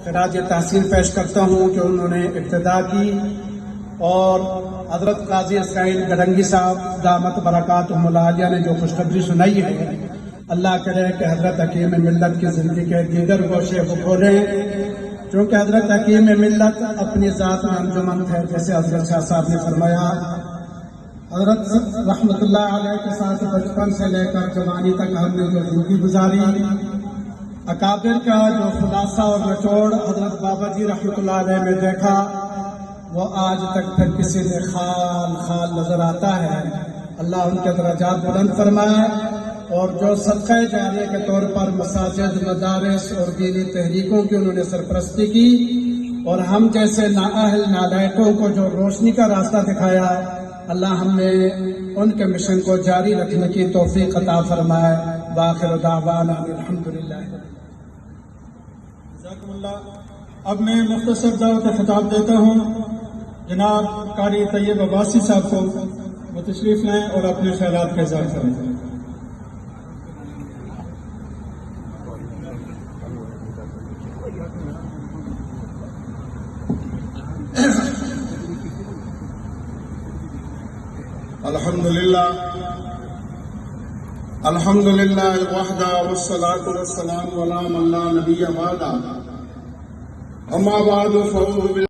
خراج تحسین پیش کرتا ہوں کہ انہوں نے ابتدا کی اور حضرت قاضی اسرائیل گڈنگی صاحب دامت برکاتہم العالیہ نے جو خوشخبری سنائی ہے، اللہ کرے کہ حضرت حکیم ملت کی زندگی کے دیگر گوشے کو کھولیں، چونکہ حضرت حکیم ملت اپنی ذات میں انجمن تھے، جیسے حضرت شاہ صاحب نے فرمایا۔ حضرت رحمت اللہ علیہ کے ساتھ بچپن سے لے کر جوانی تک ہم نے جو زندگی گزاری، اکابر کا جو خلاصہ اور نچوڑ حضرت بابا جی رحمت اللہ علیہ میں دیکھا، وہ آج تک پھر کسی میں خال خال نظر آتا ہے۔ اللہ ان کے درجات بلند فرمائے، اور جو صدقہ جاریہ کے طور پر مساجد، مدارس اور دینی تحریکوں کی انہوں نے سرپرستی کی، اور ہم جیسے نااہل نالائقوں کو جو روشنی کا راستہ دکھایا، اللہ ہم نے ان کے مشن کو جاری رکھنے کی توفیق عطا فرمائے۔ وآخر دعوانا الحمدللہ۔ جزاکم اللہ۔ اب میں مختصر دعوت خطاب دیتا ہوں جناب قاری طیب عباسی صاحب کو، وہ تشریف لائیں اور اپنے خیالات کا اظہار کریں۔ الحمدللہ وحدہ والصلاة والسلام علی من لا نبی بعدہ، اما بعد فاعوذ باللہ